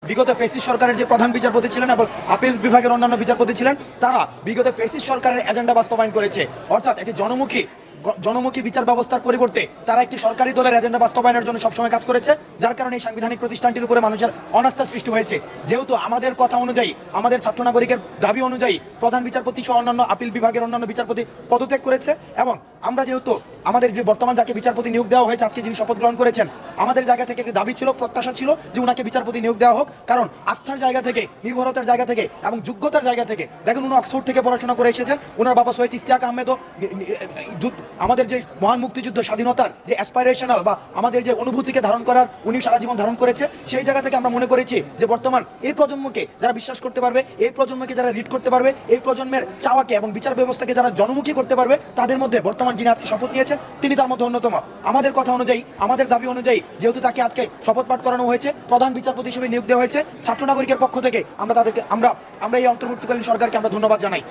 বিগত ফ্যাসিস্ট সরকারের যে প্রধান বিচারপতি ছিলেন এবং আপিল বিভাগের অন্যান্য বিচারপতি ছিলেন, তারা বিগত ফ্যাসিস্ট সরকারের এজেন্ডা বাস্তবায়ন করেছে। অর্থাৎ একটি জনমুখী বিচার ব্যবস্থার পরিবর্তে তারা একটি সরকারি দলের এজেন্ডা বাস্তবায়নের জন্য সবসময় কাজ করেছে, যার কারণে এই সাংবিধানিক প্রতিষ্ঠানটির উপরে মানুষের অনাস্থা সৃষ্টি হয়েছে। যেহেতু আমাদের কথা অনুযায়ী, আমাদের ছাত্র নাগরিকের দাবি অনুযায়ী প্রধান বিচারপতি সহ অন্যান্য আপিল বিভাগের অন্যান্য বিচারপতি পদত্যাগ করেছে, এবং আমরা যেহেতু আমাদের যে বর্তমান যাকে বিচারপতি নিয়োগ দেওয়া হয়েছে, আজকে যিনি শপথ গ্রহণ করেছেন, আমাদের জায়গা থেকে একটি দাবি ছিল, প্রত্যাশা ছিল যে উনাকে বিচারপতি নিয়োগ দেওয়া হোক। কারণ আস্থার জায়গা থেকে, নির্ভরতার জায়গা থেকে এবং যোগ্যতার জায়গা থেকে, দেখেন উনি অক্সফোর্ড থেকে পড়াশোনা করে এসেছেন। ওনার বাবা সৈয়দ ইশতিয়াক আহমেদও আমাদের যে মহান মুক্তিযুদ্ধ স্বাধীনতার যে অ্যাসপাইরেশনাল বা আমাদের যে অনুভূতিকে ধারণ করার উনি সারা জীবন ধারণ করেছে। সেই জায়গা থেকে আমরা মনে করেছি যে বর্তমান এই প্রজন্মকে যারা বিশ্বাস করতে পারবে, এই প্রজন্মকে যারা রিড করতে পারবে, এই প্রজন্মের চাওয়াকে এবং বিচার ব্যবস্থাকে যারা জনমুখী করতে পারবে, তাদের মধ্যে বর্তমান যিনি আজকে শপথ নিয়েছেন তিনি তার মধ্যে অন্যতম। আমাদের কথা অনুযায়ী, আমাদের দাবি অনুযায়ী যেহেতু তাকে আজকে শপথ পাঠ করানো হয়েছে, প্রধান বিচারপতি হিসেবে নিয়োগ দেওয়া হয়েছে, ছাত্র নাগরিকের পক্ষ থেকে আমরা এই অন্তর্বর্তীকালীন সরকারকে আমরা ধন্যবাদ জানাই।